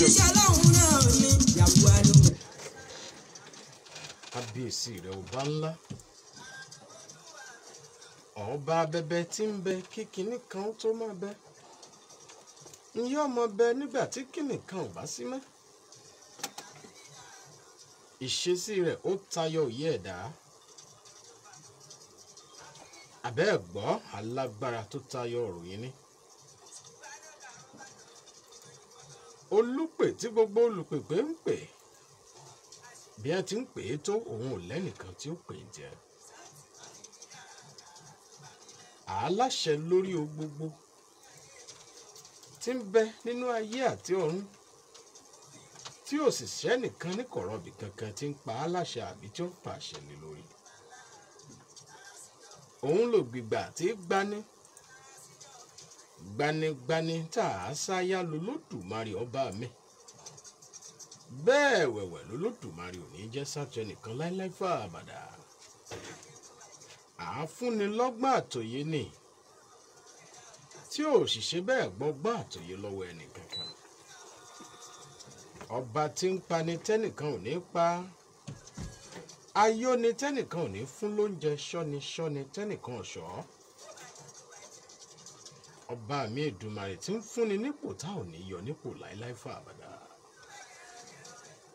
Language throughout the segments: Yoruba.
iṣẹ́ ọlọ́run náà ni ìyàwó àlọ́. kábíyèsí rẹ̀ ọba ńlá ọba bẹbẹ tí ń bẹ kí kinní kan tó máa bẹ ǹyẹ́ ọmọ bẹ nígbà tí kinní kan ò bá sí mọ́ ìṣesí rẹ̀ ó tayọ òye ẹ̀dá àbẹ́ ẹ̀gbọ́ alágbára tó tayọ ọ̀rọ̀ yìí ní olùpè tí gbogbo olùpèpè ń pè bí ẹ ti ń pè é tó òun ò lẹ́nìkan tí ó pè é jẹ aláṣẹ lórí o gbogbo tí ń bẹ nínú ayé àti ọ̀run tí ò sì sẹ́nìkan ní kọ̀rọ̀bì kankan tí ń pa aláṣẹ àbí tí ó ń pàṣẹ lé lórí òun ló gbìgbà tí gbanigbani tá a sáyà lólódùmarè ọba mi bẹ́ẹ̀ wẹ̀wẹ̀ lólódùmarè ò ní jẹ́ sátọ nìkan láíláí fún àbàdà àáfúnni lọ́gbọ́n àtòyé ni tí ò sì ṣe bẹ́ẹ̀ gbọ́gbọ́n àtòyé lọ́wọ́ ẹnì kankan ọba tí ń pa ni tẹ́nìkan ò ní pa ayọ̀ ni tẹ́nìkan ò ní fún lóúnjẹ ṣọ́ni tẹ́nìkan ọ̀ṣọ́ ọba mi Èdùmàrè tí ń fúnni nípò tá ò ní yọ nípò láíláí fún àbàdà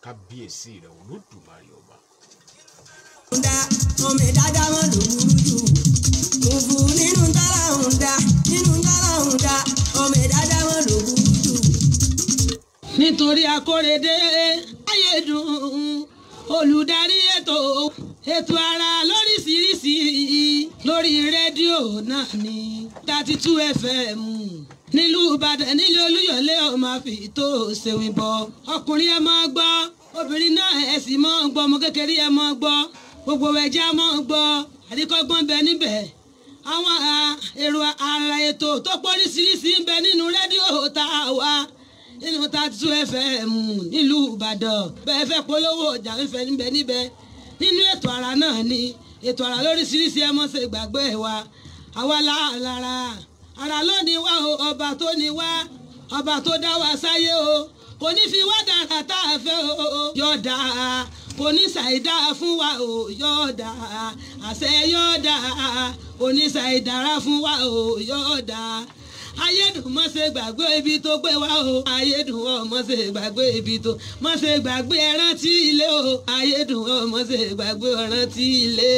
kábíyèsí rẹ̀ Olódùmarè ọba. ọmọ ìdájá wọn ló burú jù òfò nínú tọ́lá òun dá ọmọ ìdájá wọn ló burú jù. nítorí akóredé ayédùn olùdarí ètò ara lóríṣiríṣi lórí rédíò náà ní 32 FM nílùú Ìbàdàn nílé Olúyọ̀lé ọmọ àfi tó ṣèwìn bọ ọkùnrin ẹ máa gbọ́ obìnrin náà ẹ sì máa gbọ́ ọmọ kékeré ẹ máa gbọ́ gbogbo ẹ̀jẹ̀ máa gbọ́ àdìkọ́gbọ́n bẹ níbẹ̀ àwọn èrò ara ètò tó póríṣiríṣi ń bẹ nínú rédíò tá a wà nínú 32 FM nílùú Ìbàdàn bẹ́ẹ̀ fẹ́ polówó ọjà ń fẹ́ níbẹ̀ nínú ètò ara náà ni ètò ara lóríṣiríṣi ẹ mọ́ ṣe gbàgbé wa àwa lára ara ló ní wá o ọba tó ní wá ọba tó dá wa sáyé o kò ní fi wá dára tá a fẹ́ o yọ̀ọ̀dà kò ní ṣàìdá fún wa o yọ̀ọ̀dà àṣẹ yọ̀ọ̀dà kò ní ṣàìdára fún wa o yọ̀ọ̀dà ayédùn mọ́ ṣe gbàgbé ibi tó gbé wá o ayédùn ọmọ ṣe gbàgbé ibi tó mọ́ ṣe gbàgbé ẹrántí ilé o ayédùn ọmọ ṣe gbàgbé ẹrántí ilé.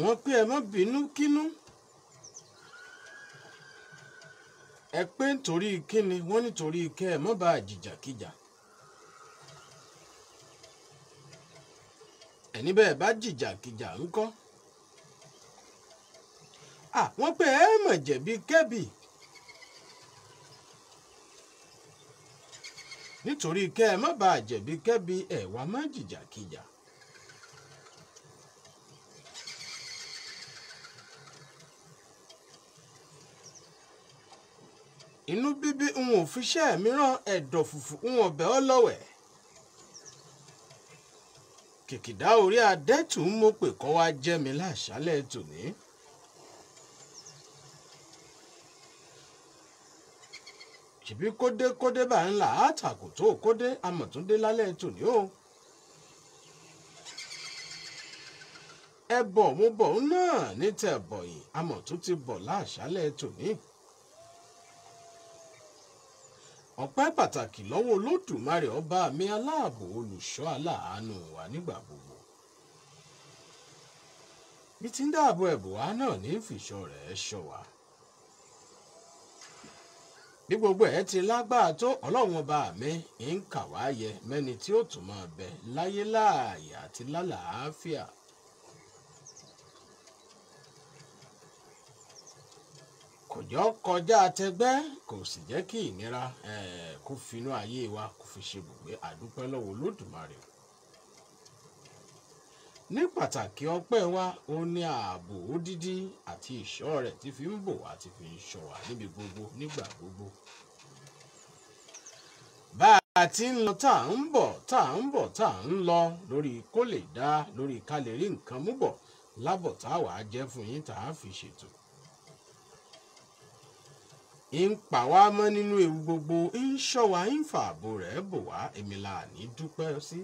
wọ́n pé ẹ má bínú kínú ẹ pé nítorí kíni wọ́n nítorí kẹ́ ẹ má bá jìjàkíjà ẹni bẹ́ẹ̀ bá jìjàkíjà ńkọ́ wọ́n pé ẹ mọ̀ jẹ̀bi kẹ́bì nítorí kẹ́ ẹ má bá jẹ̀bi kẹ́bì ẹ wá má jìjàkíjà. inú bíbí ń ò fi ṣẹ́ mìíràn ẹ̀dọ̀ fùfù ń ọ̀bẹ ọlọ́wẹ̀ kìkìdá orí adẹ́tù ń mọ̀ pé kọ́ wá jẹ́ mi láṣálẹ̀ tòní. ṣèbí kódé bá ń là á tàkù tó kódé amọ̀túndé lálẹ́ tòní o. ẹ bọ̀ mo bọ̀ náà ní tẹ̀ bọ̀yìn amọ̀tún ti bọ̀ láṣálẹ̀ tòní. ọpẹ́ pàtàkì lọ́wọ́ Olódùmarè ọba mi aláàbò olùṣọ́ aláàánú wa nígbà gbogbo bí ti ń dáàbò ẹ̀bùn wa náà ní ìfìṣọ́ rẹ̀ ṣọ́ wa bí gbogbo ẹ̀ ti lágbára tó Ọlọ́run ọba mi ń kà wá yẹ mẹ́ni tí ó tún máa bẹ láyé láàyè àti lálàáfíà kò jọ kọjá àtẹgbẹ́ kò sì jẹ́ kí ìnira kó finú ayé wa kó fi ṣe bùgbé àdúpẹ́ lọ́wọ́ Olódùmarè. Ní pàtàkì ọpẹ́ wa ó ní ààbò odidi àti ìṣọ́ rẹ̀ tí fi ń bò wá tí fi ń ṣọ́ wa níbi gbogbo nígbà gbogbo. Bá a ti ń lọ tá à ń bọ̀ tá à ń bọ̀ tá à ń lọ lórí kó lè dá lórí ká lè rí nǹkan mú bọ̀ lábọ̀ tá a wà á jẹ́ fún yín tá a fi ṣètò. ń pa wá mọ́ nínú ewu gbogbo ń ṣọ́ wa ń fa ààbò rẹ̀ bò wá èmi là ní dúpẹ́ sí.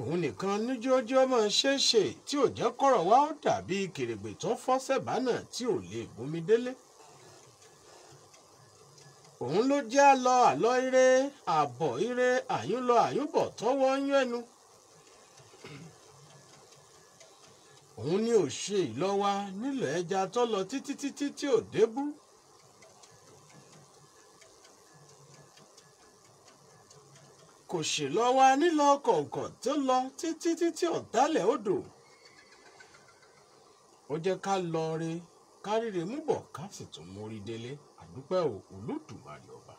òun nìkan níjójó máa ṣeéṣe tí ò jẹ́ kọ́rọ̀ wá ó dàbí kèrègbè tó fọ́ sẹ́bàá náà tí ò lè bomi délé. òun ló jẹ́ àlọ́ àlọ́ ire àbọ̀ ire àyúnlọ àyúnbọ̀ tọ́wọ́ ń yẹnu. òun ní ò ṣe ìlọ́wà nílò ẹja tó lọ títí títí tí ò débú. kò ṣèlọ́wà nílò kọ̀ọ̀kan tó lọ títí títí ọ̀dálẹ̀ odò. ó jẹ́ ká lọ re ká ríre mú bọ̀ ká sì tún mórí délé àdúpẹ́ Olódùmarè ọba.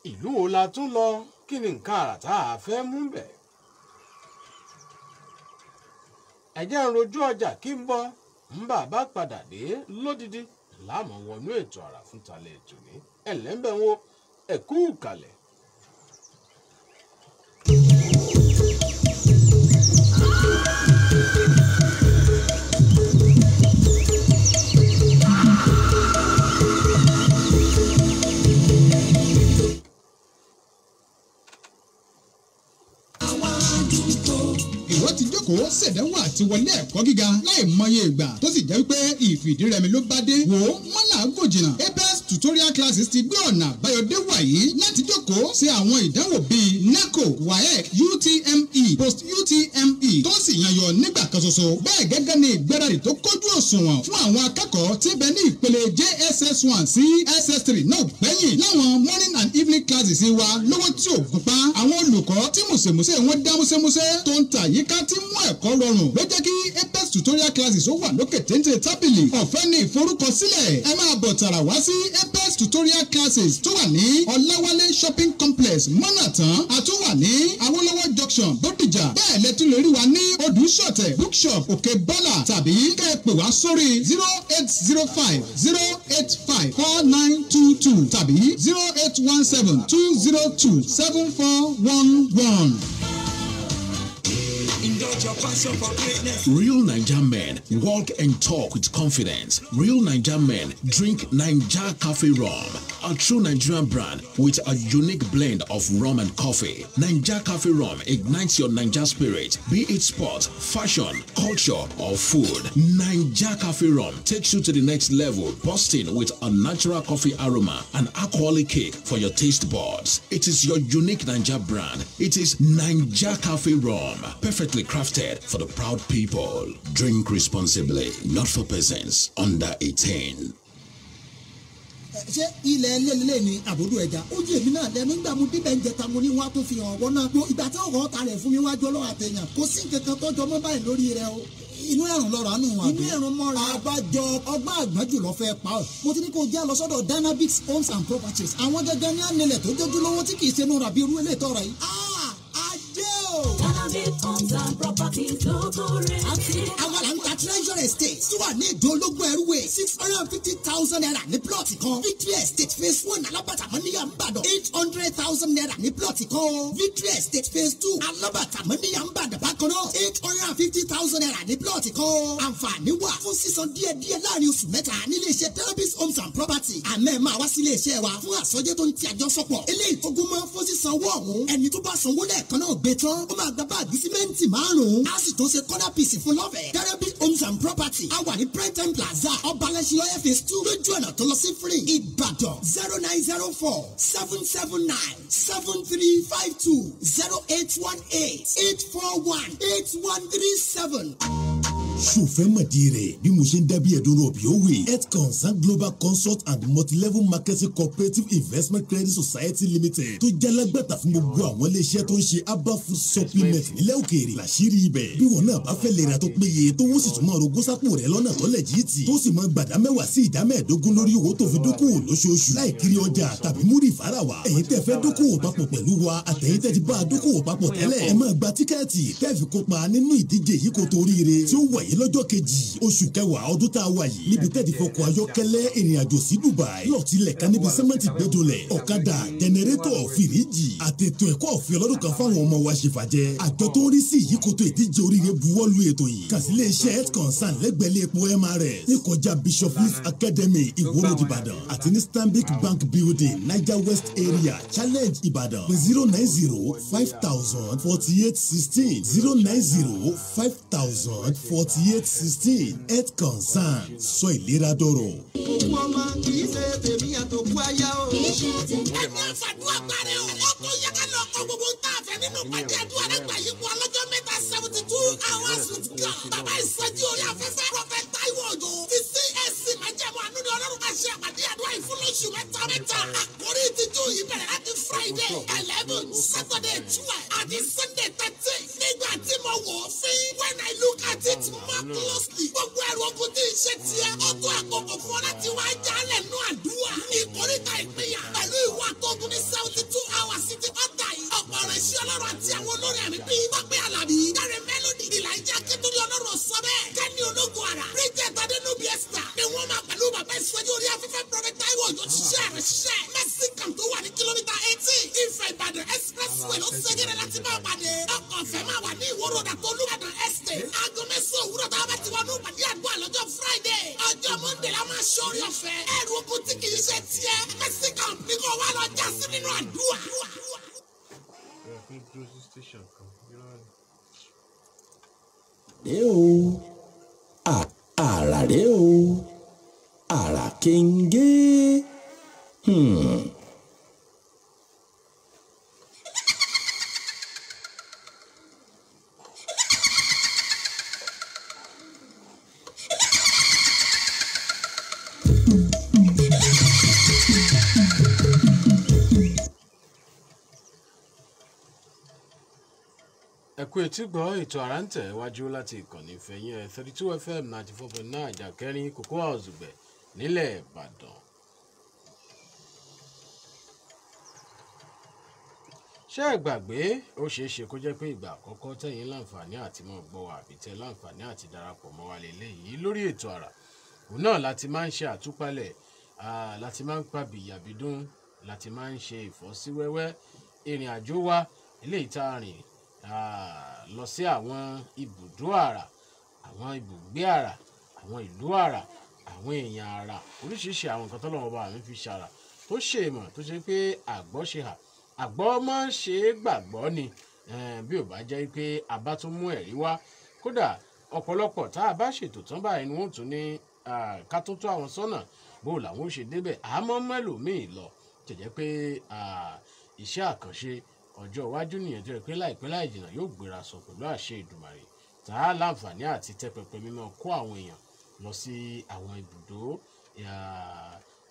ìlú wo la tún lọ kí ni nǹkan àrà tá a fẹ́ mú bẹ̀. ẹ̀jẹ̀ ń rojú ọjà kí n bọ́ ń bà bá padà dé lódìdí láàmú wọnú ètò àrà fún talẹ̀ ètò ní ẹ̀lẹ́mbẹ̀ wo ẹ̀kú kalẹ̀. Èkó ṣèdánwò àti wọlé ẹ̀kọ́ gíga láì mọye ìgbà tó sì jẹ́ wípé ìfìdírẹmi ló bá dé. wò ó mọ́là gòjìnà ABS tutorial classes ti gbé ọ̀nà àbáyọdé wàyí láti jókòó ṣe àwọn ìdánwò bíi NECO, WAEC, UTME, Post UTME tó sì yanyọ nígbà kan ṣoṣo. bẹ́ẹ̀ gẹ́gẹ́ ni ìgbáradì tó kójú òṣùwọ̀n fún àwọn akẹ́kọ̀ọ́ tí bẹ ní ìpele JSS1 sí SS3 náà gbẹ̀yìn láwọn morning and evening classes wa lówó tí ò gùn pa. àwọn olùkọ́ tí mùsèmùsè wọn dá músẹ́músẹ́ tó ń ta àyíká tí mú ẹ̀kọ́ rọrùn ló jẹ́ kí ABS tutorial classes ó wà lókè téńté tábìlì. ọ̀fẹ́ ni ìforúkọsílẹ̀. ẹ máa bọ̀ tààrà wá sí ABS tutorial classes tó wà ní Ọláwálé shopping complex Mọ́nàtán àtúwà ní Awólọ́wọ́ junction Bódìjà. bẹ́ẹ̀ lẹ tún lè rí wa ní Odùsọ̀tẹ̀ bookshop Òkè Bọ́là tàbí kẹ́ ẹ pè wá sórí 0805 085 4922 tàbí 0817 202 7411. Real Naija men walk and talk with confidence. Real Naija men drink Naija Cafe Rum, a true Nigerian brand with a unique blend of rum and coffee. Naija Cafe Rum ignites your Naija spirit, be it sport, fashion, culture, or food. Naija Cafe Rum takes you to the next level, bursting with a natural coffee aroma and alcoholic kick for your taste buds. It is your unique Naija brand. It is Naija Cafe Rum, perfectly crafted for the proud people. Drink responsibly, not for persons under 18. ṣé ilẹ̀ lélẹ̀ ni àbúrò ẹja ó yé mi náà lẹ́nu nígbà mo débẹ̀ ń jẹta mo ní wá tó fi hàn wọ́n náà ìgbà tí ọ̀rọ̀ ta rẹ̀ fún mi wájú ọlọ́wọ́ àtẹ̀yàn kò sí nǹkan kan tó jọ mọ́ báyìí lórí rẹ̀ o. inú ẹ̀rùn lọ́rọ̀ àánú wọn àbí inú ẹ̀rùn mọ́ra àbájọ ọgbọ́n àgbọ́njù lọ́ fẹ́ pa ọ́. mo ti ní kó jẹ́ lọ sọ́dọ̀ Dynamics Homes and Properties àwọn gẹ́gẹ́ ní ànilẹ̀ tó jójúlówó tí kì í ṣe nù rà bí irú ilé tọrọ yìí. Dynamics Homes and Properties lókòrè àti. àwọn là ń ta Treasure Estate tí wà ní ìdó ológun ẹrúwé 650,000 naira ní plọ̀tì kan. Victory Estate phase 1 alábàtàmọ́níyà ń bàdàn 800,000 naira ní plọ̀tì kan. Victory Estate phase 2 alábàtàmọ́níyà ń bàdàn bákan náà 850,000 naira ní plọ̀tì kan. àǹfààní wà fún sísan díẹ̀díẹ̀ láàrin oṣù mẹ́ta nílé iṣẹ́ Dynamics Homes and Properties. àmẹ́ máa wá sí ilé iṣẹ́ wa fún àsọjẹ́ tó ń ti àjọṣọpọ̀. eléyìí tó gún mọ́ fún sísan owó ọ̀hún ẹni tó bá sanwó lẹ́ẹ̀kan náà gbé tán ó máa gba báàgì símẹ́ǹtì 5 a sì tún ṣe corner piece fún lọ́fẹ̀ẹ́. Dynamics Homes and Properties a wà ní Prime Plaza ọbalẹ̀ṣin oil phase 2 lójú ọ̀nà tó lọ sí free Ìbàdàn 0904 779 7352 0818 841 8137. ṣòfẹ́ mọ̀dí rẹ̀ bí mo ṣe ń dábìí ẹ̀dùn rọ̀bì òwe health concern global consult and multilevel marketing cooperative investment credit society limited tó jalagbàtà fún gbogbo àwọn iléeṣẹ́ tó ń ṣe herbal food supplement nílẹ̀ òkèèrè làṣírí ibẹ̀ bí wọn náà bá fẹ́ lè ra tó péye tó wọ́n sì tún máa rogó sápò rẹ̀ lọ́nà tó lẹ̀ jíìtì tó sì máa gbàdá mẹ́wàá sí ìdá mẹ́ẹ̀ẹ́dógún lórí owó tó fi dókòwò lóṣooṣù láì kiri ọjà tàbí múrì ìfárà wa ẹ̀yin tẹ́ fẹ́ dókòwò papọ̀ pẹ̀lú wa àtẹ̀yin tẹ́ ti bá a dókòwò papọ̀ tẹ́lẹ̀ ẹ máa gba tíkẹ́ẹ̀tì tẹ́ fi kópa nínú ìdíje yìí kó tó ríire tí ó wáyé lọ́jọ́ kejì oṣù kẹwàá ọdún tá a wà yìí níbi tẹ́ ti fọkọ̀ ayọ́kẹ́lẹ́ ìrìnàjò sí Dubai lọ́ọ̀tìlẹ̀ ká níbi sẹ́mẹ́ntì gbẹ́dọ̀lẹ̀ ọ̀kadà jẹnẹrétọ̀ fìríjì àtètò ẹ̀kọ́ ọ̀fẹ́ ọlọ́dún kan fáwọn ọmọ wa ṣe fàjẹ́ àjọ tó ń rí sí ìyíkoto ìdíje oríire buwọ́lu ètò yìí kàsílẹ̀ iṣẹ́ health concern lẹ́gbẹ̀lẹ́ epo MRS ní kọjá Bishop Leaf Academy Ìwòrò Ìbàdàn àti ní Stanbic Bank Building Niger West Area Challenge Ìbàdàn pé 090504816 090504816 health concern sọ ìlera dọ̀rọ̀. òkú ọmọ kì í ṣe tèmi àtòkú aya o. ẹni àfàdúrà gbàrẹ́ o ó tó yẹ ká lọ kọ gbogbo nǹkan àfẹ́ nínú pàdé àdúrà nígbà yìí kú ọlọ́jọ́ mẹ́ta 72 hours with God. bàbá ìsọjí orí afẹ́fẹ́ Prophet Táíwò Òjó ti CAC májẹ̀mú àánú ni Ọlọ́run ká ṣe àpàdé àdúrà ìfúnlóṣù mẹ́ta. àkórí ìtìjú yìí bẹ̀rẹ̀ láti Friday 11 Saturday 12 àti Sunday 13. nígbà tí mo wò ó fín when I look at it more closely gbogbo ẹrù ogun tí ì ṣe tiẹ̀ ó tó àkókò fún ọ láti wá jálẹ̀ nú àdúrà ìkórìtà ìpínyà pẹ̀lú ìwà tógun ní 72 hours ti ọ̀tà yìí ọ̀pọ̀ rẹ̀ sí Ọlọ́run àti àwọn olórí ẹ̀mí bíi Tọ́pẹ́ Àlàbí Dáre Melody Ìlàjà Akíntúndé Ọlọ́run sọ bẹ́ẹ̀ Kẹ́ni Ológun Àrà Bridget Adénúbí Esther ni wọ́n máa pẹ̀lú bàbá ìsọjí orí afẹ́fẹ́ Prophet Táíwò Òjó ṣiṣẹ́ rẹ̀ ṣiṣẹ́ Mexican tó wà ní kìlómítà 18 Ifẹ̀ Ìbàdàn expressway ló ṣẹ́gẹ́rẹ́ láti máa pàdé ọkọ̀ ọ̀fẹ́ máa wà ní Ìwòrò Dàtó Olúbàdàn estate aago mẹ́sàn-án òwúrọ̀ tá a bá ti wọnú ìpàdé àdúrà lọ́jọ́ Friday ọjọ́ Monday la máa ṣe orí ọ̀fẹ́ ẹrù ogun tí kì í ṣe tiẹ̀ Mexican ní kò wá lọ já sí nínú àdúrà. rèé o àrà rèé o àrà kéńgé. ẹ kú etí gbọ́ ètò àrà ń tẹ̀ wájú láti ìkànnì ìfẹ̀yìn 32 FM 94.9 àjàkẹ́rin Cocoa House gbẹ̀ nílẹ̀ Ìbàdàn. ṣé ẹ gbàgbé ó ṣeé ṣe kó jẹ́ pé ìgbà àkọ́kọ́ tẹ̀yin láǹfààní àti mọ̀ gbọ́ wa àbí tẹ láǹfààní àti darapọ̀ mọ́ wa lélẹ́yìí lórí ètò àrà òun náà láti máa ń ṣe àtúpalẹ̀ láti máa ń pa bìyàbídún láti máa ń ṣe ìfọ́síwẹ́wẹ́ ìrìn àjò wa eléyìí tá a rìn lọ sí àwọn ibùdó àrà àwọn ibùgbé àrà àwọn ìlú àrà àwọn èèyàn àrà oríṣiríṣi àwọn nǹkan tọ́lọ́run bá mi fi ṣàrà tó ṣe ìmọ̀ tó ṣe pé àgbọ́ ṣe hà àgbọ́ máa ń ṣe é gbàgbọ́ ni bí ò bá jẹ́ pé a bá tún mú ẹ̀rí wá kódà ọ̀pọ̀lọpọ̀ tá a bá ṣètò tán báyìí ni wọ́n tún ní ká tó tó àwọn sọ́nà bó làwọn ó ṣe débẹ̀ àmọ́ mẹ́lòmíì lọ jẹ̀jẹ́ pé iṣẹ́ àkànṣe ọjọ́ iwájú nìyẹn tó yẹ pé láìpẹ́ láì jìnnà yóò gbéra sọ pẹ̀lú àṣẹ Ìdùmarè tá a láǹfààní àti tẹ́ pẹpẹ mímọ́ kó àwọn èèyàn lọ sí àwọn ibùdó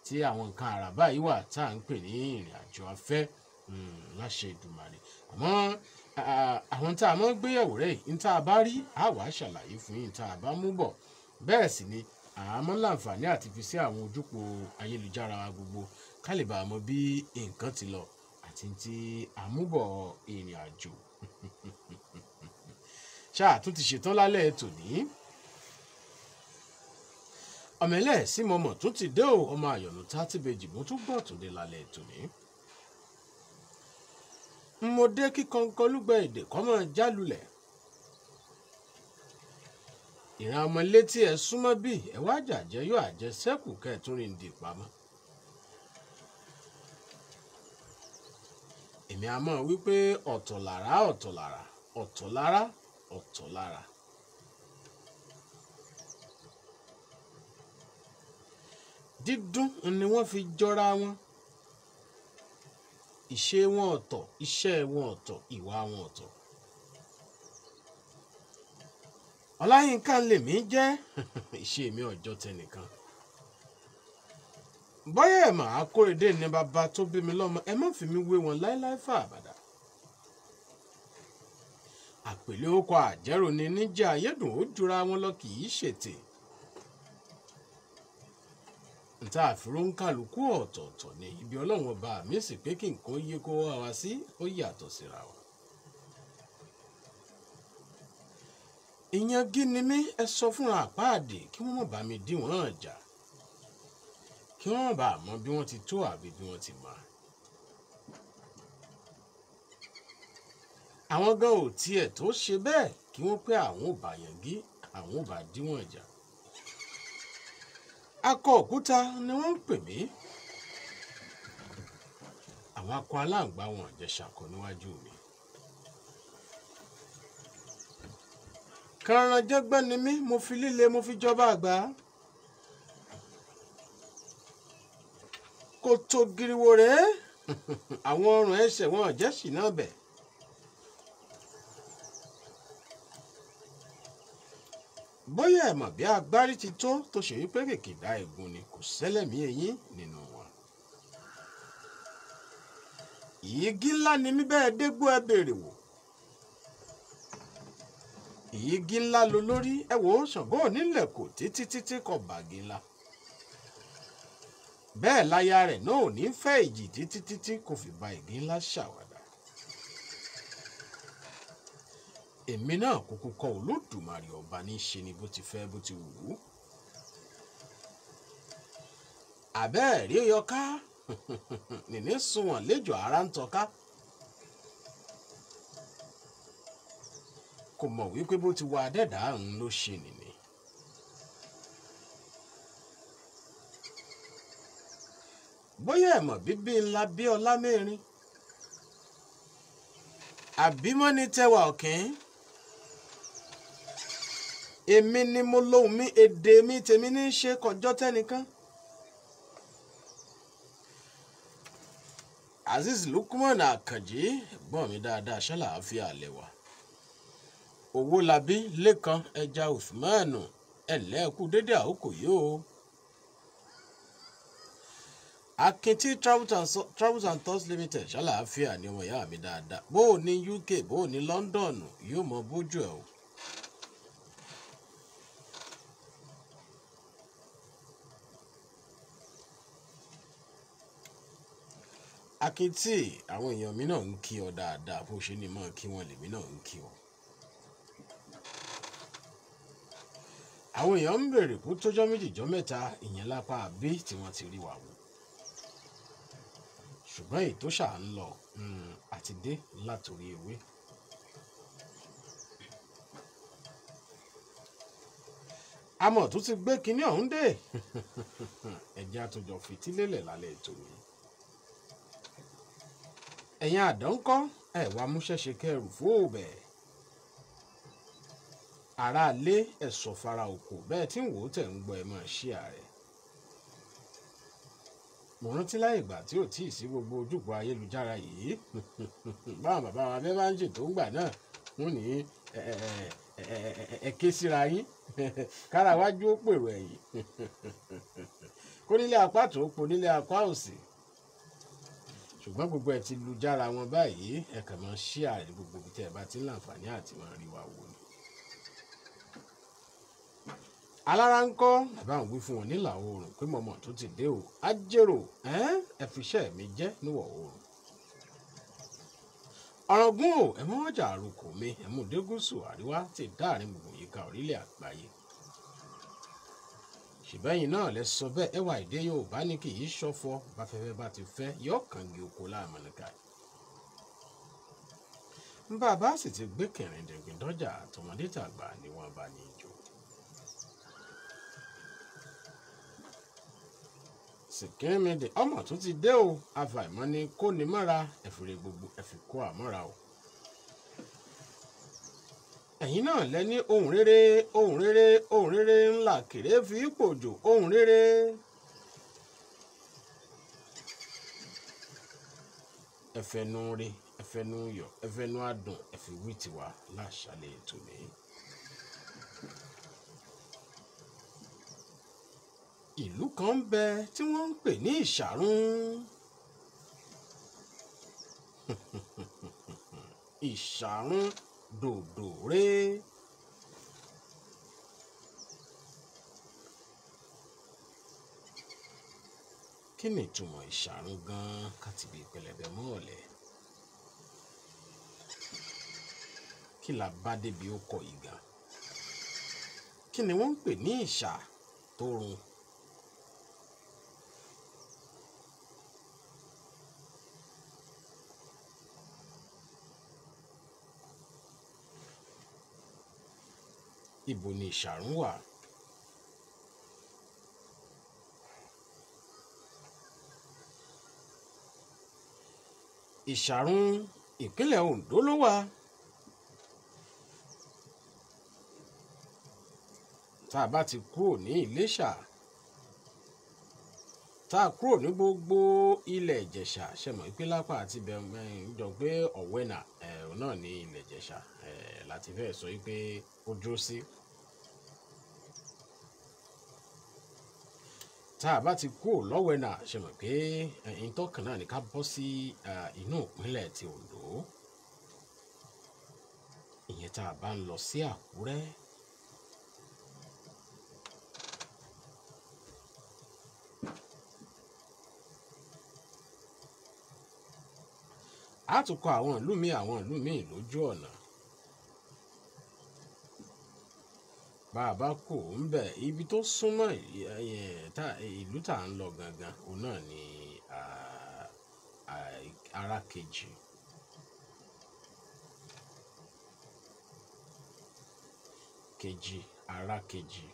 tí àwọn nǹkan àrà báyìí wà tá à ń pè ní ìrìn àjò afẹ́ láṣẹ Ìdùmarè àmọ́ àwọn tá a mọ́ gbéyẹ̀wò rẹ̀ ní tá a bá rí a wá ṣàlàyé fún yín tá a bá mú bọ̀ bẹ́ẹ̀ sì ni àmọ́ láǹfààní àti fi sí àwọn ojúpọ̀ ayélujára wa gbogbo ká lè bá a mọ bí nǹkan ti lọ àti ti àmúbọ̀ ìrìn àjò ṣáà tún ti ṣetán lálẹ́ tòní ọ̀mẹ́lẹ̀ sí mọ́mọ́ tún ti dé o ọmọ àyọ̀nù tátìbejì mo tún gbọ́ tòde lálẹ́ tòní mo dé kíkankan lúgbẹ́ èdè kọ́mọ jálulẹ̀ ìran ọmọ létí ẹ súnmọ́ bí ẹ wá jàjẹ́ yóò àjẹsẹ́kù kẹ́ẹ̀tún rìn dì pamọ́ èmi a mọ̀ wípé ọ̀tọ̀ lára ọ̀tọ̀ lára ọ̀tọ̀ lára ọ̀tọ̀ lára dídún ni wọ́n fi jọra wọn ìṣe wọn ọ̀tọ̀ iṣẹ́ wọn ọ̀tọ̀ ìwà wọn ọ̀tọ̀ Ọláyínká lèmi jẹ́ ìṣe mi ọjọ́ tẹnìkan. Bọ́yá ẹ̀ máa Akóredé ní bàbá tó bí mi lọ́mọ, ẹ má fi mí wé wọn láéláé fà àbàdà. Àpèlé orúkọ àjẹrò ni níjà ayédùn ó jura wọn lọ kì í ṣètè. Nta àfiró ń kálukú ọ̀tọ̀ọ̀tọ̀ ni ibi Ọlọ́run ọba mi sì pé kí nǹkan yé kó wá wá sí ó yàtọ̀ síra wa. Ìyẹn gíní mi ẹ sọ fúnra àpáàdé kí wọ́n má bá mi dí wọ́n ọjà kí wọ́n má bá mọ bí wọ́n ti tó àbí bí wọ́n ti mọ̀. Àwọn gan ò tiẹ̀ tó ṣe bẹ́ẹ̀ kí wọ́n pé àwọn ò bá yangí àwọn ò bá dí wọ́n ọjà. Akọ òkúta ni wọ́n ń pè mí. Àwọn akọ aláǹgbá wọn jẹ́ ṣàkọ níwájú mi. Kànràn jẹ́gbẹ́ ni mí, mo fi líle mo fi jọba àgbà. Kò tó giriwo rẹ̀ àwọn ọrùn ẹsẹ̀ wọn jẹ́ sì náà bẹ̀. Bóyá ẹ mọ̀ bí agbárí ti tó ṣe wípé kìkìdá egun ni kò sẹ́lẹ̀mí eyín nínú wọn. Igi ńlá ni mí bẹ́ẹ̀ dégbò ẹ béèrè wò. Igi ńlá lo lórí ẹ wò ó Ṣàngó nílẹ̀ kò títí kọ bàgì ńlá. Bẹ́ẹ̀ láya rẹ̀ náà ò ní fẹ́ ìjì títí kò fi ba igi ńlá ṣàwàdà. Èmi náà kúkú kọ Olódùmarè ọba ní ṣe ni bó ti fẹ́ bó ti wù ú. Àbẹ́ẹ̀rí yọká nìní sunwọ̀n léjò ara ń tọ́ká. Kò mọ̀ wípé bó ti wà dẹ́dà ń ló ṣe nìní. Bóyá ẹ mọ̀ bíbí ńlá bí ọlá mẹ́rin. Àbímọ́ ní tẹwà ọ̀kín. Èmi ni mo lóhùn mi èdè mi tèmi ní ṣe kọjọ́ tẹ́nìkan. Azeez Lukman Àkànjí ẹ̀gbọ́n mi dáadáa ṣàlàáfíà lẹ́wà. Owólabí Lékan ẹja Usmanu ẹ̀lẹ́ẹ̀kú dédé àókò yìí o. Akintí Travels and Tours Limited ṣàlàáfíà ni ọmọ ìyá mi dáadáa. Bó o ní UK bó o ní London yóò mọ bójú ẹ̀ o. Akintí àwọn èèyàn mi náà ń kí ọ dáadáa bó ṣe ní mọ́ kí wọ́n lèmi náà ń kí ọ. Àwọn èèyàn ń bèrè kó tójọ́ méjì jọ́ mẹ́ta ìyẹn lápá àbí tí wọ́n ti rí wa wò. Ṣùgbọ́n èyí tó ṣà ń lọ àti dé látòrí ewé. Àmọ́ tó ti gbé kinní ọ̀hún dé ẹ̀jẹ̀ àtòjọ fìtílélẹ̀ lálẹ́ ètò mi. Ẹ̀yin àdánkọ́ ẹ̀ wá múṣẹ́ṣe kẹrù fóòbẹ̀. Aráalé ẹ̀sọ̀ fara òkò bẹ́ẹ̀ tí ń wò ó tẹ̀ ń gbọ́ ẹ máa ṣí ààrẹ. Mo rántí láì ìgbà tí ò tíì sí gbogbo ojúbọ ayélujára yìí báwọn bàbá wa bẹ́ẹ̀ bá ń ṣètò ńgbà náà wọ́n ní ẹ ké síra yín kára wájú ó pèrò ẹ̀yìn kó nílé apá tó po nílé apá òsì. Ṣùgbọ́n gbogbo ẹ̀ ti lu jára wọn báyìí ẹ kàn máa ṣí ààrẹ gbogbo ibi tí ẹ bá ti ń láǹfààní àti máa rí wa wò ni. Alára ń kọ́ bàbá ń wí fún wọn nílà oòrùn pé mọ̀mọ́ tó ti dé o ajérò ẹ fi iṣẹ́ mi jẹ́ níwọ̀ oòrùn. Ọ̀rọ̀gún o ẹ mọ́ ọjà àrùkò mi ẹ mú dé gúúsù àríwá tí dáàrin gbogbo yíká orílẹ̀ àgbáyé. Ṣèbẹ́yìn náà lẹ sọ bẹ́ẹ̀ ẹwà èdè Yorùbá ní kì í ṣọ̀fọ̀ báfẹ́fẹ́ bá ti fẹ́ yọ kàngi oko láàmúlẹ̀ká. Bàbá sì ti gbé kẹrìndínlẹ́gbẹ̀ẹ́ dọ́jà àtọmọdé tàgbà ni wọ́n bá ní ìjọ. Sìkìrìmìdì ọmọ tó ti dé o àfàìmọ̀ ni kó ní mọ́ra ẹ̀fìrẹ́ gbogbo ẹ̀fì kó àmọ́ra o. Ẹ̀yin náà lẹ́ni ohun rere ohun rere ohun rere ńlá kéré fi pòjò ohun rere. Ẹ̀fẹ̀nu re ẹ̀fẹ̀nu yọ̀ ẹ̀fẹ̀nu adùn ẹ̀fì wí tiwa láṣàlẹ̀ ètò mi. ìlú kan ń bẹ tí wọ́n ń pè ní ìṣàrun. ìṣàrun dòdòrè. kí ni ìtumọ̀ ìṣàrun gan-an kàtìbí pẹlẹbẹ mọ́ ọ̀lẹ? kí la bá débi ó kọ ìgà? kí ni wọ́n ń pè ní ìṣà tó run? ibo ni ìṣàrun wà? ìṣàrun ìpínlẹ̀ Oǹdó ló wà. tá a bá ti kúrò ní Iléṣà, tá a kúrò ní gbogbo ilẹ̀ Ìjẹ̀ṣà, ṣe mọ̀ pé lápá àti bẹ̀rẹ̀ jọ pé ọ̀wẹ́nà náà ní ilẹ̀ Ìjẹ̀ṣà láti fẹ́ sọ pé ó dúró sí. tá a bá ti kúrò lọ́wẹ́nà, ṣe mọ̀ pé ìtọ́kàn náà ní ká bọ́ sí inú ìpínlẹ̀ ti Oǹdó. ìyẹn tá a bá ń lọ sí Àkúrẹ́. a tún kọ àwọn ìlú míì lójú ọ̀nà. bá a bá kò ń bẹ̀, ibi tó súnmọ́ ìlú tá à ń lọ gangan òun náà ni Arákejì. Arákejì.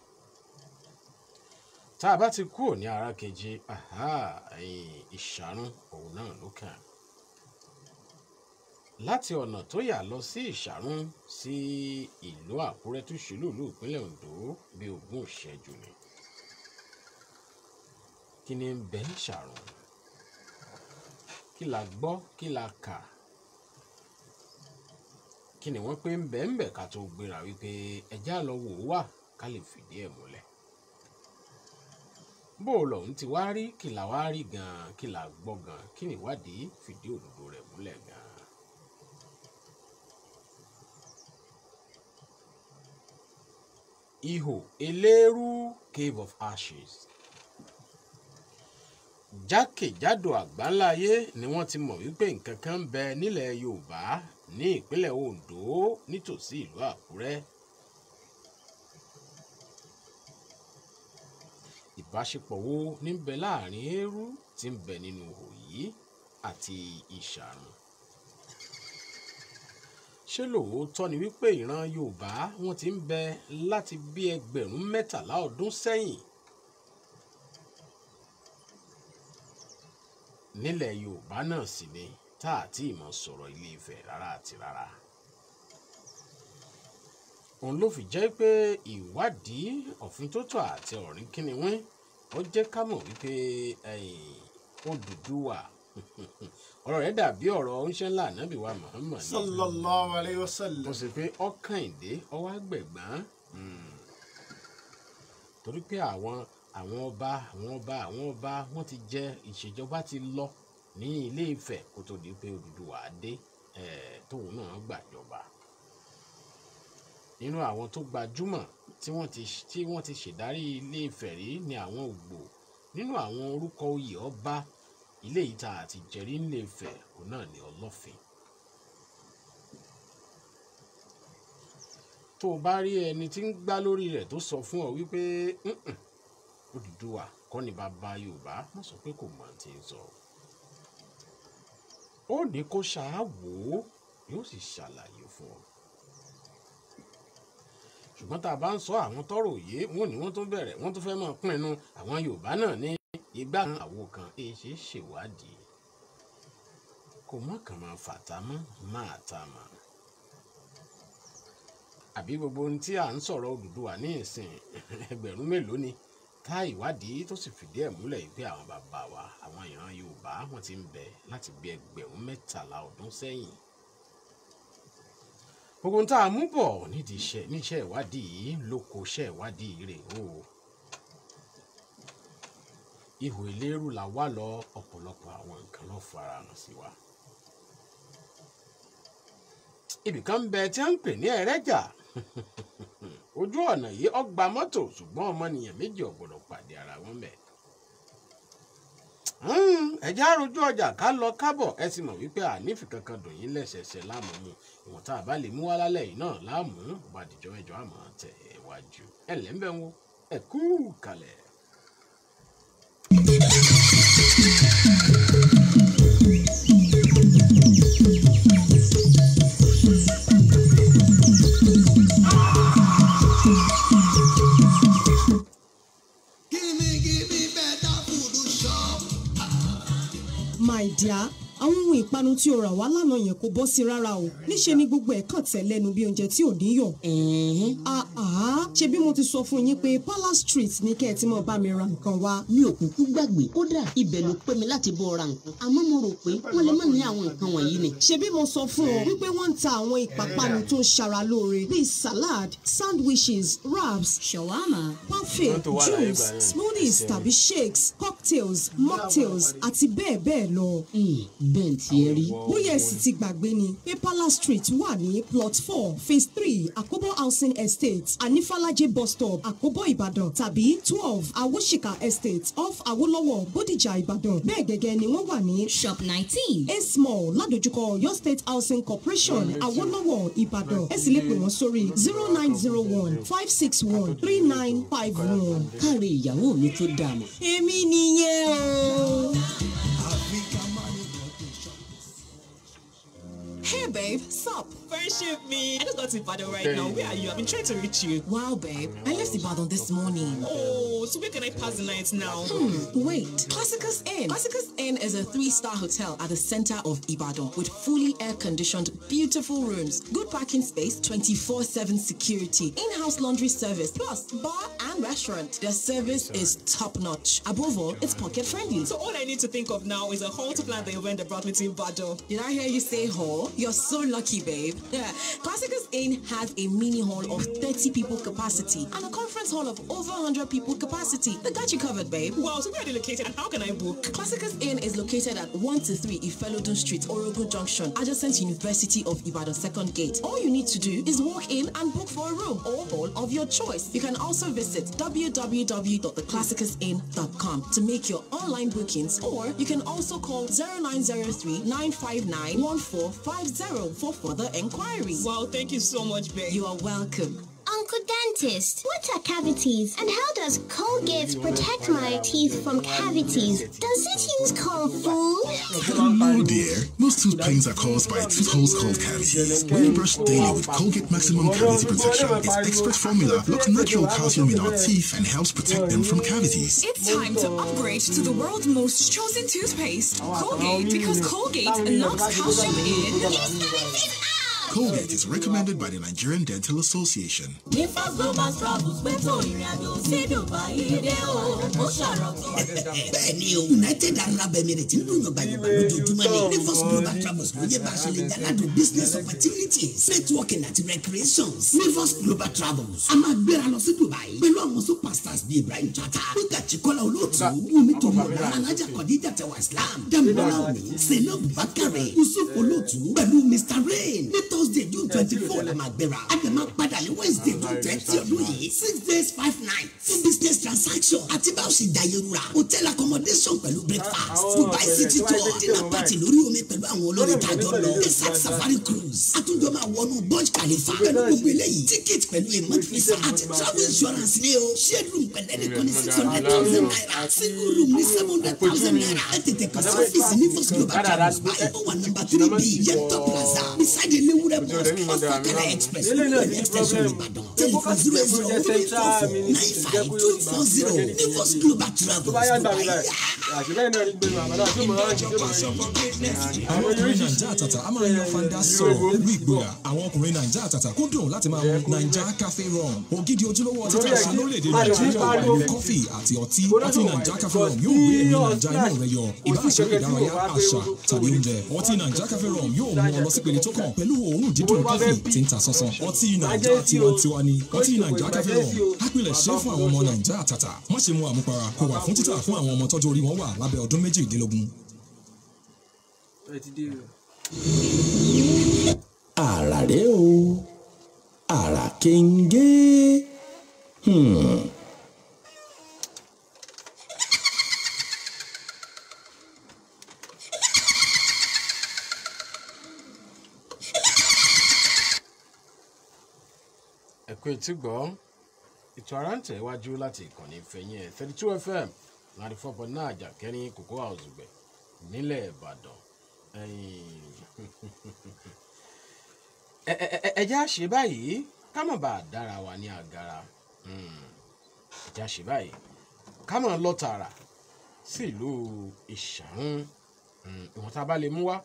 tá a bá ti kúrò ní Arákejì, ìṣàrun òun náà ló kàn. láti ọ̀nà tó yà lọ sí ìṣàrun sí ìlú Àkúrẹ́ tó ṣe lùlù ìpínlẹ̀ Oǹdó bí 20 ìṣẹ́jú ni. kí ni ń bẹ ní ìṣàrun? kí la gbọ́, kí la kà? kí ni wọ́n pé ń bẹ ká tó gbéra wípé ẹjá lọ wò ó wà ká lè fìdí ẹ̀ múlẹ̀? bó o lọ́hún ti wá rí, kí la wá rí gan-an, kí la gbọ́ gan-an, kí ni ìwádìí fìdí òdodo rẹ̀ múlẹ̀ gan-an? ihò Elérú, Cave of Ashes. jákèjádò àgbáńláyé ni wọ́n ti mọ̀ wípé nǹkan kan ń bẹ nílẹ̀ Yorùbá ní ìpínlẹ̀ Oǹdó nítòsí ìlú Àkúrẹ́. ìbáṣepọ̀ wo ní ń bẹ láàrin eérú tí ń bẹ nínú ihò yìí àti ìṣàrun? ṣé lóòótọ́ ni wípé ìran Yorùbá wọ́n ti ń bẹ láti bí 13,000 ọdún sẹ́yìn? nílẹ̀ Yorùbá náà sì ni tá àti ìmọ̀ sọ̀rọ̀ Ilé Ifẹ̀ rárá àti rárá. òun ló fi jẹ́ pé ìwádìí ọ̀fíntótó àti ọ̀rìn kínníwín ó jẹ́ ká mọ̀ wípé Odùduwà ọ̀rọ̀ rẹ̀ dàbí ọ̀rọ̀ oníṣẹ́ ńlá ànábì wa Muhammad sallallahu alayhi wa sallam. mo sì pé ọkàn ìdè ọwọ́ àgbẹ̀gbọ́n torí pé àwọn ọba wọ́n ti jẹ ìṣèjọba ti lọ ní Ilé Ifẹ̀ kó tó di pé Odùduwà dé tóun náà gbàjọba. nínú àwọn tó gbajúmọ̀ tí wọ́n ti ṣèdarí Ilé Ifẹ̀ rí ni àwọn Ògbò. nínú àwọn orúkọ oyè ọba ilé yìí tá a ti jẹrí Ilé Ifẹ̀ òun náà ni Ọlọ́fin. tó o bá rí ẹni tí ń gbá lórí rẹ̀ tó sọ fún ọ wípé Odùduwà kọ́ ni bàbá Yorùbá, má sọ pé kò mọ̀ tí ń sọ. ó ní kó ṣàwò yóò sì ṣàlàyé fún ọ. ṣùgbọ́n tá a bá ń sọ àwọn tọrọ òye wọn ni wọ́n tún bẹ̀rẹ̀ wọ́n tún fẹ́ máa pinnu àwọn Yorùbá náà ní ìgbà kan àwo kan èṣe ṣèwádìí kò mọ̀ kàn máa fàtà mọ́ máa ta mọ́. àbí gbogbo ohun tí à ń sọ̀rọ̀ Odùduwà ní ìsìn ẹgbẹ̀rún mélòó ni ká ìwádìí tó sì fìdí ẹ̀ múlẹ̀ pé àwọn bàbá wa àwọn ìran Yorùbá wọ́n ti ń bẹ láti bí 13,000 ọdún sẹ́yìn. gbogbo ohun tá a mú bọ̀ níṣẹ́ ìwádìí yìí ló kó iṣẹ́ ìwádìí rẹ̀ o. ihò ìlérú là wà lọ ọ̀pọ̀lọpọ̀ àwọn nǹkan ló fara hàn sí wa. ibìkan ń bẹ tí wọ́n ń pè ní ẹ̀rẹ́jà ojú ọ̀nà yìí ọgbà mọ́tò ṣùgbọ́n ọmọnìyàn méjì ò gbọ́dọ̀ pàdé ara wọn bẹ̀. ẹ̀já rojú ọjà ká lọ kábọ̀ ẹ sì mọ̀ wípé ànífì kankan dùn yín lẹ́sẹẹsẹ láàmú mu ìwọ̀n tá a bá lè mú wá lálẹ́ yìí náà láàmú bàdìjọ́ ẹjọ́ àmọ́ tẹ̀ wájú ẹ̀ lẹ́ńbẹ̀ wo ẹ kú kalẹ̀. My dear, àwọn ohun ìpanu tí o rà wá lánàá yẹn kò bọ́ sí rárá o. Níṣe ni gbogbo ẹ̀ kàn tẹ̀ lẹ́nu bí oúnjẹ tí ò ní yọ̀. Ṣé bí mo ti sọ fún yín pé Palace Street ní kẹ́ ẹ ti mọ̀ bá mi ra nǹkan wá. Mi ò kúkú gbàgbé kódà ibẹ̀ ló pè mí láti bọ́ ra nǹkan. Àmọ́ mo rò pé wọ́n lè má ní àwọn nǹkan wọ̀nyí ni. Ṣé bí mo sọ fún ọ wípé wọ́n ń ta àwọn ìpápánu tó ń ṣara lóore bíi salad, sandwiches, wraps, shawarma, parfait, juice, smoothies tàbí shakes, cocktails, mocktails àti bẹ́ẹ̀ bẹ́ẹ̀ lọ. Bẹ́ẹ̀ tí ẹ rí. Bóyá ẹ sì ti gbàgbé ni pé Palace Street wà ní plot 4 phase 3 Àkóbọ̀ housing estate Anífàlájé bus stop Àkóbọ̀ Ìbàdàn tàbí 12 Awóṣìkà estate off Awólọ́wọ̀ Bódìjà Ìbàdàn. Bẹ́ẹ̀ gẹ́gẹ́ ni wọ́n wà ní shop 19 A small ládojúkọ Ọ̀yọ́ State Housing Corporation Awólọ́wọ̀ Ìbàdàn. Ẹ sì lè pè wọ́n sórí 0901 561 3951. Káre ìyàwó mi tó dààmú. Èmi nìyẹn o. Hey babe, sup? Friendship me. I just got to Ibadan right now. Where are you? I've been trying to reach you. Wow, babe. I left Ibadan this morning. Oh, so where can I pass the night now? Wait. Classicus Inn. Classicus Inn is a 3-star hotel at the center of Ibadan with fully air-conditioned, beautiful rooms, good parking space, 24/7 security, in-house laundry service, plus bar and restaurant. Their service is top-notch. Above all, it's pocket-friendly. So all I need to think of now is a hall to plan the event that brought me to Ibadan. Did I hear you say hall? You're so lucky, babe. Classicus Inn has a mini hall of 30 people capacity and a conference hall of over 100 people capacity. They got you covered, babe. Wow, so where are they located and how can I book? Classicus Inn is located at 1-3 Ifelodun Street, Orogun Junction, adjacent University of Ibadan 2nd Gate. All you need to do is walk in and book for a room or hall of your choice. You can also visit www.theclassicusin.com to make your online bookings, or you can also call 0903-959-1450 for further inquiries. Wow, thank you so much, babe. You are welcome. Uncle Dentist, what are cavities and how does Colgate protect my teeth from cavities? Does it use cold food? Hello dear. Most tooth pains are caused by tooth holes called cavities. When you brush daily with Colgate Maximum Cavity Protection, its expert formula locks natural calcium in our teeth and helps protect them from cavities. It's time to upgrade to the world's most chosen toothpaste, Colgate, because Colgate locks calcium in. Colgate is recommended by the Nigerian Dental Association. Bẹ́ẹ̀ni o, United Arab Emirates ń dùn yọ̀gbàyọ̀gbà lójoojúmọ́ ni. Rivers Global Travels ló yẹ bá a ṣe lè jáládùn business opportunities, networking àti recreations. Rivers Global Travels a máa gbéra lọ sí Dubai pẹ̀lú àwọn superstars bíi Ibrahim Chata, Nígbà Chikola Olóòtú, Wumi Tomola, Alájà Kọ̀díjà Tẹ̀wá Islam, Dàmílọ́lá Òní, Zainab Bakare, Yusuf Olóòtú pẹ̀lú Mr. Rain ní Thursday June 24 la máa gbéra. A lè máa padà ní Wednesday June 30 ọdún yìí 6 days 5 nights fún business transaction àti bá a ṣe dayerura hotel accommodation pẹ̀lú breakfast Dubai City tour dinner party lórí omi pẹ̀lú àwọn olórin tàjọ lọ desert safari cruise àtúndọ̀ máa wọnú Burj Khalifa pẹ̀lú gbogbo eléyìí ticket pẹ̀lú emot visa àti travel insurance ní o shared room pẹ̀lú ẹnìkan ní 600,000 naira single room ní 700,000 naira ẹ tètè kàn sí ọ́fíìsì ní First Global Travels báyìí ó wà number 3B Yemtop Plaza beside Elewure Mosque off Akala Express lórí extension Ìbàdàn telephone 080-345-240 ní First Global Travels Dubai. Àwọn ọkùnrin Naija àtàtà a máa yan fanda sọ̀rọ̀ pẹ̀lú ìgboyà. Àwọn ọkùnrin Naija àtàtà kúndùn láti máa mu Naija Cafe Rum. Ògidì ojúlówó ọtí tí a ṣe lórílẹ̀-èdè Nàìjíríà wà nínú kọfí àti ọtí Naija Cafe Rum yóò gbé ẹ̀mí Naija inú rẹ yọ ìbáṣe ìdárayá àṣà tàbí oúnjẹ ọtí Naija Cafe Rum yóò mú ọ lọ sí pele tó kàn pẹ̀lú òórùn dídùn kọfí tí ń ta sánsán ọtí Naija tiwantiwa ni ọtí Naija Cafe Rum ápilẹ̀ ṣe fún àwọn ọmọ Naija àtàtà má ṣe mu àmupara kò wà fún títà fún àwọn ọmọ tọ́jú orí wọn wà lábẹ́ ọdún 18. Àrà rẹ o àrà kéńgé. ẹ̀kọ́ etí gbọ́ ètò ara ń tẹ̀ wájú láti ìkànnì ìfẹ̀yìn ẹ̀ 32 FM 94.9 àjàkẹ́rin kòkó àwùjọgbẹ̀ nílẹ̀ Ìbàdàn. ẹjẹ́ àṣẹ báyìí ká má bàa dára wa ní àgàrà ẹjẹ́ àṣẹ báyìí ká má lọ tààrà sí ìlú ìṣàrun ìwọ̀n tá a bá lè mú wá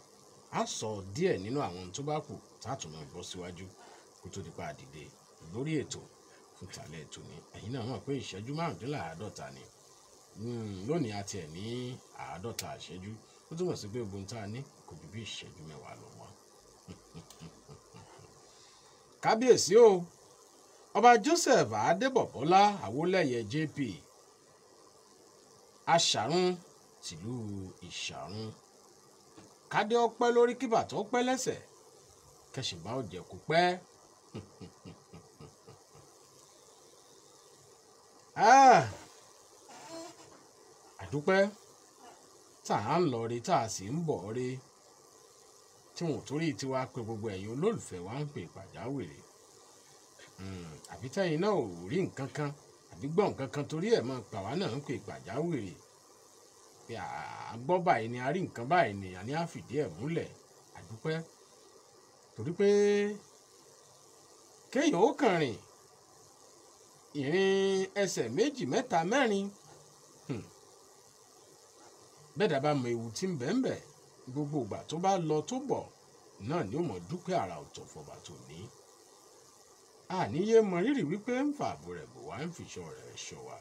á sọ díẹ̀ nínú àwọn tó bá kù tá a tún máa bọ́ síwájú kó tó di pa àdìde lórí ètò fún tàlẹ́ ètò ni ẹ̀yin náà mọ̀ pé ìṣẹ́jú 55 ni lónìí àti ẹ̀ ní 50 ìṣẹ́jú ó túmọ̀ sí pé ogun tá a ní kò ju bí ìṣẹ́jú 10 lọ wọ́n. kábíyèsí o ọba Joseph Adébọ̀bọ́lá Awólẹ́yẹ JP aṣàrun tìlú ìṣàrun kádé ọpẹ́ lórí kí bàtà ọpẹ́ lẹ́sẹ̀ kẹsìbá ọjẹ kò pẹ́. àdúpẹ́ tá à ń lọ rí tá a sì ń bọ̀ rí tí wọn ò torí tiwa pé gbogbo ẹ̀yin olólùfẹ́ wa ń pè pàjáwìrì àbí tẹ́yin náà ò rí nǹkan kan àbí gbọ́ nǹkan kan torí ẹ̀ máa pàwá náà ń pè pàjáwìrì pé àgbọ́ báyìí ni a rí nǹkan báyìí ni àní á fìdí ẹ̀ múlẹ̀ àdúpẹ́ torí pé kéèyàn ó kàn rìn ìrìn ẹsẹ̀ 2 mẹ́ta 4 bẹ́ẹ̀ dábàá mọ ewu tí ń bẹ́ẹ̀ gbogbo ìgbà tó bá lọ tó bọ̀ náà ni ó mọ̀ dúpẹ́ àrà ọ̀tọ̀ fọba tó ní. àníyé mọ rírì wípé ń fa àbò rẹ̀ bò wá ń fiṣọ́ rẹ̀ ṣọ́ wa.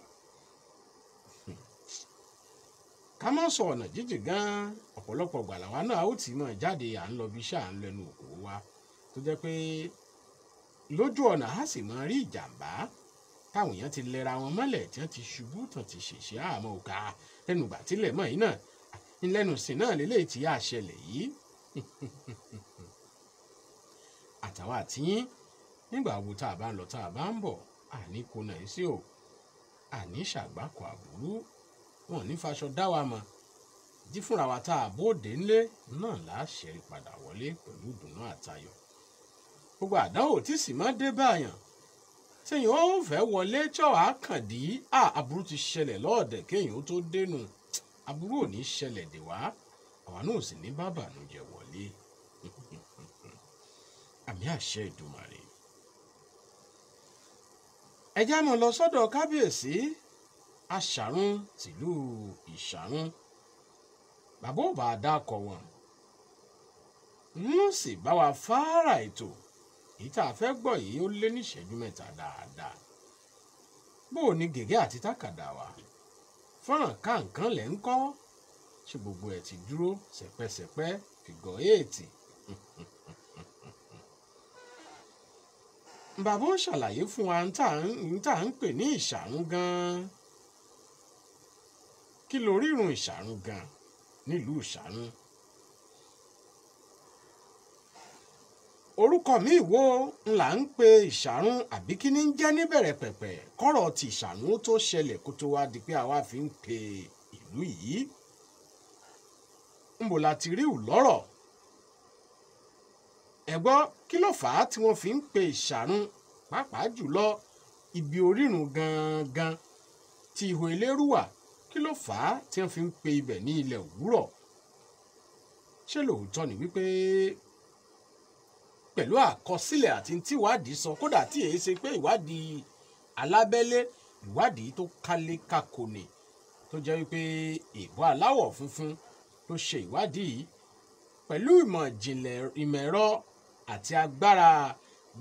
ká má sọ ọ̀nà jíjìn gan-an ọ̀pọ̀lọpọ̀ gbàlàwá náà ó tì í mọ̀ jáde à ń lọ bí iṣẹ́ à ń lẹnu òkú wa tó jẹ́ pé lójú ọ̀nà á sì máa rí ìjàmbá táwọn èèyàn ti lẹ́ra wọn mọ́lẹ̀ tí wọ́n ti ṣubú tán ti ṣèṣe àmọ́ òkà lẹ́nu ìgbà tílẹ̀ mọ́ yìí náà lẹ́nu sìn náà lélẹ́yìí tí yáa ṣẹlẹ̀ yìí. àtàwọn àtìyín nígbà wo tá a bá ń lọ tá a bá ń bọ̀ àní kò náà sí o àní ṣàgbákò àbúrú wọn ní faṣọ dá wa mọ̀ jí fúnra wa tá a bóde ńlé náà láṣẹ padà wọlé pẹ̀lú ìdùnnú àtayọ̀. gbogbo àdánwò tí sì máa dé báyàn téèyàn ó fẹ́ wọlé tí ọ̀ á kàn dí aburú ti ṣẹlẹ̀ lọ́ọ̀dẹ̀ kéèyàn ó tó dénú aburú ò ní ṣẹlẹ̀ dè wá àwa náà sì ní bá bànújẹ́ wọlé. àmì àṣẹ Èdùmàrè. ẹ já mọ́ lọ sọ́dọ̀ kábíyèsí aṣàrun tìlú ìṣàrun bàbá ò bá dákọ̀ wọn wọ́n sì bá wa fárá ètò èyí tá a fẹ́ gbọ́ yìí ó lé ní ìṣẹ́jú 3 dáadáa. bó o ní gègé àti tákàdá wa fọ́nrán ká nǹkan lẹ̀ ń kọ́ ṣé gbogbo ẹ̀ ti dúró sẹ̀pẹ́sẹ̀pẹ́ fìgọ̀ 8. bàbá ó ṣàlàyé fún wa tá à ń pè ní ìṣàrun gan-an kí lorírun ìṣàrun gan-an nílùú ìṣàrun. orúkọ míì wo ńlá ń pe ìṣàrun àbí kí ní jẹ́ níbẹ̀rẹ̀ pẹ̀pẹ̀ kọ́rọ̀ ti ìṣàrun tó ṣẹlẹ̀ kó tó wá di pé àwa fi ń pe ìlú yìí. ńbò la ti rí ìlọ́rọ̀ ẹ gbọ́ kí ló fà á tí wọ́n fi ń pe ìṣàrun pàápàá jùlọ ibi orírun gangan tí ihò Elérú wà kí ló fà á tí wọ́n fi ń pe ibẹ̀ ní ilẹ̀ òwúrọ̀. ṣé lóòótọ́ ni wípé pẹ̀lú àkọsílẹ̀ àti tíwádìí sọ kódà tí èyí ṣe pé ìwádìí alábẹ́lé ìwádìí tó kálé kákò ní tó jẹ́ wípé ìbò aláwọ̀ funfun ló ṣe ìwádìí yìí pẹ̀lú ìmọ̀ ìjìnlẹ̀ ìmọ̀ ẹ̀rọ àti agbára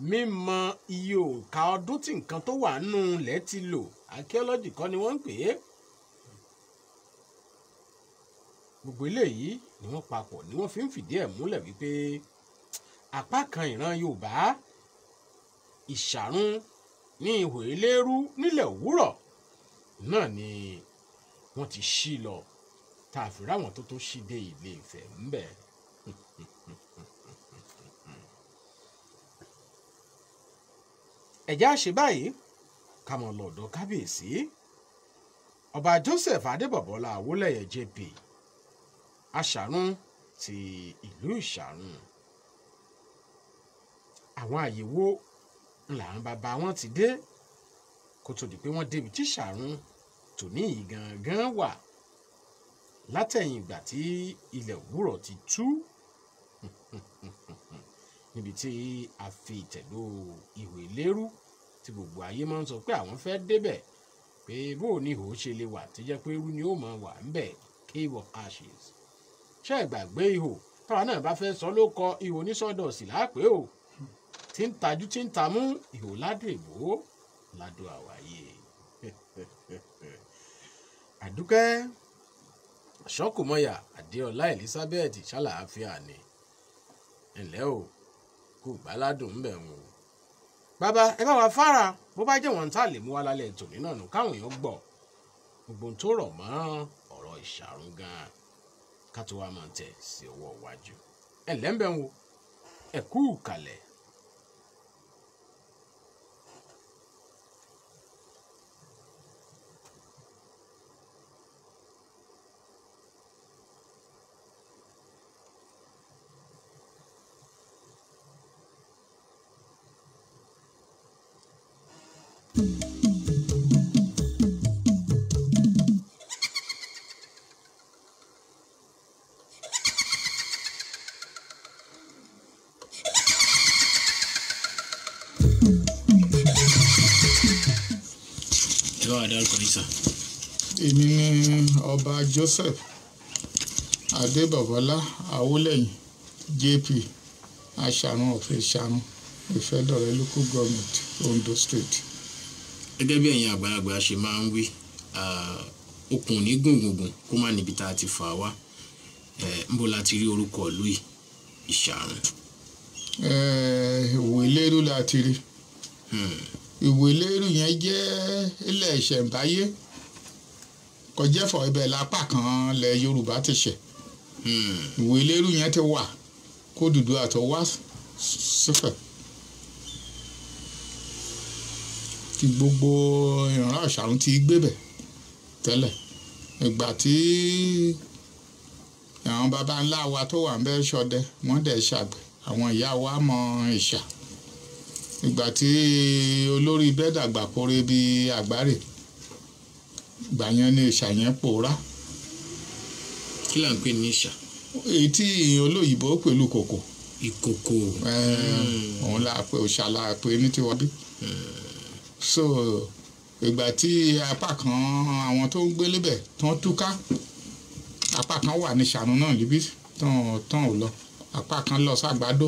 mímọ̀ iye òǹkà ọdún tí nǹkan tó wà nínú ilẹ̀ ti lò archaeology kọ́ ni wọ́n ń pè é gbogbo eléyìí ni wọ́n papọ̀ ni wọ́n fi ń fìdí ẹ̀ múlẹ̀ wípé apá kan ìran Yorùbá ìṣàrun ní ihò Elérú nílẹ̀ Òwúrọ̀ náà ni wọ́n ti ṣí lọ tá a fi ráwọn tó tó ṣí dé Ilé Ifẹ̀ ńbẹ̀. ẹ̀já ṣe báyìí ká mọ̀ lọ́dọ̀ kábíyèsí ọba Joseph Adébọ̀bọ́lá Awólẹ́yẹ JP aṣàrun ti ìlú ìṣàrun. àwọn àyèwò làwọn bàbá wọn ti dé kó tó di pé wọ́n débi tí ìṣàrun tòní yìí gangan wà látẹ̀yìn ìgbà tí ilẹ̀ Òwúrọ̀ ti tú níbi tí a fi ìtẹ̀dó ihò Elérú tí gbogbo ayé máa ń sọ pé àwọn fẹ́ débẹ̀ pé bó ní ihò ṣe lè wà tó jẹ́ pé irú ni ó máa wà ńbẹ̀ cave of ashes. ṣé ìgbàgbé ihò táwa náà bá fẹ́ sọ ló kọ ihò onísọdọ̀sì lápẹ́ o tí ń tajú tí ń tamú ihò ládùn èbó ládùn àwáyé. àdúkẹ́ ṣọ́kùmọ́yà Adéọlá Elizabeth ṣàlàáfíà ni ẹ̀lẹ́ o kò gbáládùn ń bẹ̀ wọ́n. bàbá ẹ bá wa fara bó bá jẹ́ wọn tá lè mú wa lálẹ́ tòní náà nù káwọn èèyàn gbọ́ gbogbo tó rọ̀ mọ́ ọ̀rọ̀ ìṣàrun gan-an ká tó wá máa tẹ̀ sí ọwọ́ iwájú. ẹ̀lẹ́ ń bẹ̀ wọ́n ẹ kú kalẹ̀. èmi ni ọba Joseph Adébọ̀bọ́lá Awólẹ́yìn JP aṣàrun of ìṣàrun Ìfẹ́dọ̀rẹ́ local government Ondo State. gẹ́gẹ́ bí ẹ̀yin àgbàlagbà ṣe máa ń wí okùn ní gbùngbùngbùn kó má níbi tá a ti fà wá ń bọ̀ láti rí orúkọ ìlú ìṣàrun. ìwò Elérú láti rí. ìwò Elérú yẹn jẹ́ ilẹ̀ ìṣẹ̀ǹbáyé kọjá fọ ibẹ̀ lápá kan lẹ̀ Yorùbá ti ṣẹ̀. ìwò Elérú yẹn ti wà kó dúdú àtọ̀ wá sífẹ̀. tí gbogbo ìran àṣàrun ti gbébẹ̀ tẹ́lẹ̀ ìgbà tí àwọn baba ńlá wa tó wà ń bẹ ṣọdẹ wọ́n dẹ̀ ṣàgbẹ̀ àwọn ìyá wa mọ ìṣà ìgbà tí olórí bẹ́ẹ̀ dàgbà kórè bíi àgbáre ìgbà yẹn ni ìṣà yẹn pòórá. kí là ń pè ní ìṣà? èyí tí olóyìnbó pẹ̀lú kòkò. ìkòkò. òun la pè òṣà la pè ní tiwa bí. so ìgbà tí apá kan àwọn tó ń gbé lébẹ̀ tán túká apá kan wà ní ìṣàrun náà níbí tán ò lọ apá kan lọ sàgbàdo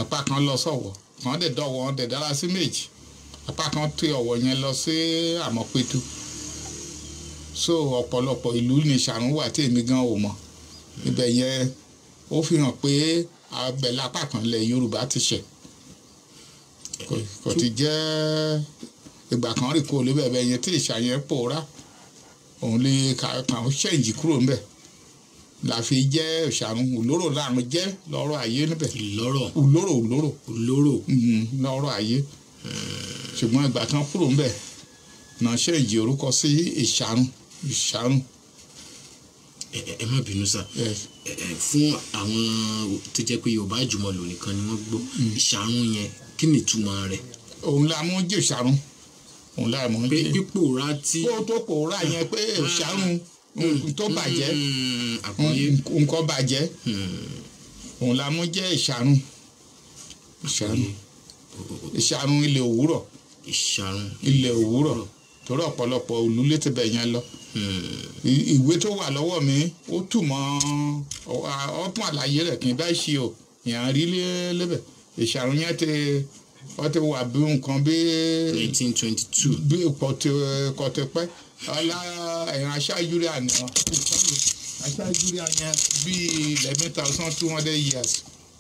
apá kan lọ sọ̀wọ̀ kan dẹ̀ dọ̀wọ̀ wọn dẹ̀ dára sí méjì apá kan tó ọ̀wọ̀ yẹn lọ sí àmọ̀pẹ̀tù so ọ̀pọ̀lọpọ̀ ìlú ní ìṣàrun wà tí èmi gan ò mọ̀ ibẹ̀ yẹn ó fi hàn pé abẹ́lẹ̀ apá kan lẹ̀ Yorùbá ti ṣẹ̀ kò ti jẹ́ ìgbà kan rí kó o lé bẹ̀bẹ̀ yẹn tí ìṣà yẹn pòórá òun lè kàn ṣẹ́ǹjì kúrò ńbẹ̀ la fi jẹ́ ìṣàrun òlóró láàrin jẹ́ lọ́rọ̀ ayé níbẹ̀. òlóró lọ́rọ̀ ayé ṣùgbọ́n ìgbà kan kúrò ńbẹ̀ náà ṣẹ́ǹjì orúkọ sí ìṣàrun. ẹ má bínú sá fún àwọn tó jẹ́ pé Yorùbá àjùmọ̀lò nìkan ni wọ́n gbọ́ ìṣàrun yẹn kí ni ìtumọ̀ rẹ̀? òun la mú jẹ́ ìṣàrun òun la mú jẹ́ pípòórá tí kó tó pòórá yẹn pé ìṣàrun tó bàjẹ́ nǹkan bàjẹ́ òun la mú jẹ́ ìṣàrun ilẹ̀ Òwúrọ̀ ilẹ̀ Òwúrọ̀ torí ọ̀pọ̀lọpọ̀ olùlé ti bẹ̀ yẹn lọ ìwé tó wà lọ́wọ́ mi ó túmọ̀ ọ̀pọ̀ àlàyé rẹ̀ kì í bá ṣe o ìyàn rí lébẹ̀ ìṣàrun yẹn ti wà bí nǹkan bí 1822 bí kọ̀tẹ́pẹ́ ọlá ẹ̀yàn aṣáájú rẹ̀ àná aṣáájú rí àyàn bíi 11,200 years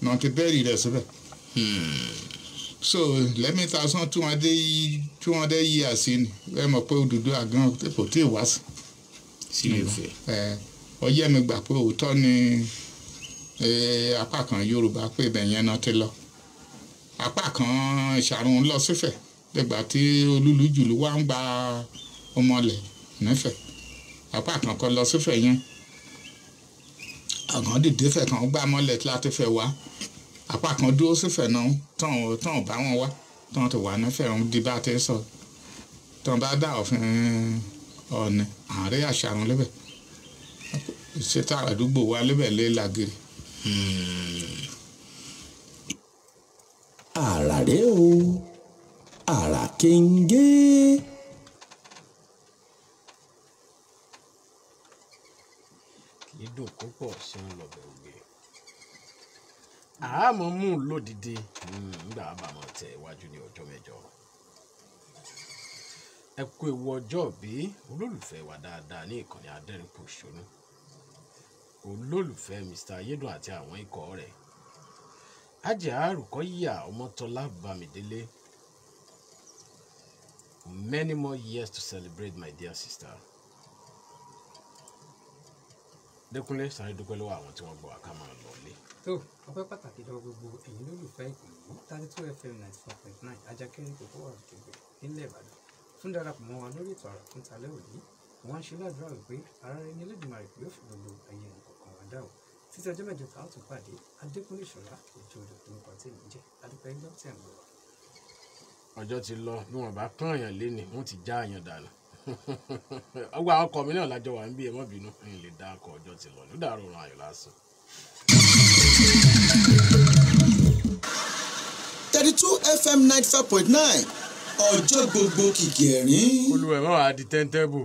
náà ti bẹ́ẹ̀rì rẹ̀ síbẹ̀. So 11,200 years ni ẹ mọ̀ pé Odùduwà gan kò tí ì wá sí Ifẹ̀. Ọyẹ́ mi gbà pé òótọ́ ni apá kan Yorùbá pé ibẹ̀ yẹn náà ti lọ. Apá kan ìṣàrun lọ sífẹ̀ nígbà tí olúlújùlú wá ń gba ọmọlẹ̀ nífẹ̀. Apá kan kọ lọ sífẹ̀ yẹn. Àgàn dìde fẹ̀ kan gbá mọ́lẹ̀ tí láti fẹ́ wá. Apá kan dúró sífẹ̀ náà tán bá wọn wá tán ti wà nífẹ̀ ọ̀hún di bá ti sọ. Tán bá dá òfin Ọ̀ọ̀ni àárẹ̀ àṣàrun lébẹ̀. Ìṣètò àdúgbò wa lébẹ̀ lé làgìrì. Àrà rèé o, àrà kéńgé. Kì í dùn púpọ̀ ṣe ń lọ bẹ̀rù gbé. Àmọ́ mú un lódìdí nígbà àbámọ̀ tẹ̀ iwájú ní ọjọ́ mẹ́jọ. Ẹ kú ewu ọjọ́ bí olólùfẹ́ wa dáadáa ní ìkànnì adẹ́rìn-pòṣónú. Olólùfẹ́ Mr. Ayédùn àti àwọn ikọ̀ rẹ̀. Ajá Rùkọ́yà Ọmọ́tọ́lá Bámidélé. Many more years to celebrate, my dear sister. Dẹ́kunlé sáré dúpẹ́ lọ́wọ́ àwọn tí wọ́n gbọ́ àká máa lọ lé. tó ọpẹ́ pàtàkì lọ́wọ́ gbogbo ẹ̀yin lólùfẹ́ ìkànnì 32 FM 94.9 ajákẹ́rẹ́ kòkó ọ̀rọ̀ kẹgbẹ́ nílẹ̀ Ìbàdàn fún darapọ̀ mọ́ wa lórí ètò àrà fún talẹ́ òní. Wọ́n ń ṣe ládùúrà wípé ara rẹ̀ ní Elédùmarè yóò fi gbogbo ayé ẹnì kọ̀ọ̀kan wá dá o. Títí ọjọ́ mẹ́jọ tá a tún pàdé Adékúnlé Ìṣọ̀lá òjò odò tó ń kọ́ tí èmi jẹ́ adúpẹ́ ẹgbẹ́ tí à ń lọ. Ọjọ́ ti lọ bí wọ́n bá kán àyàn léni wọ́n ti já àyàn dànù. Ọgbà àwọn ọkọ mi náà lájọ wà ń bí ẹ mọ́ bínú ẹ̀yin lè dá ọkọ̀ ọjọ́ ti lọ nídàárọ̀ ọ̀run ayọ̀ lásán. 32 FM 95.9 ọjọ́ gbogbo kìkì ẹ̀rín. Olúwẹ̀ máa wà á di tẹ́ńtẹ́bù.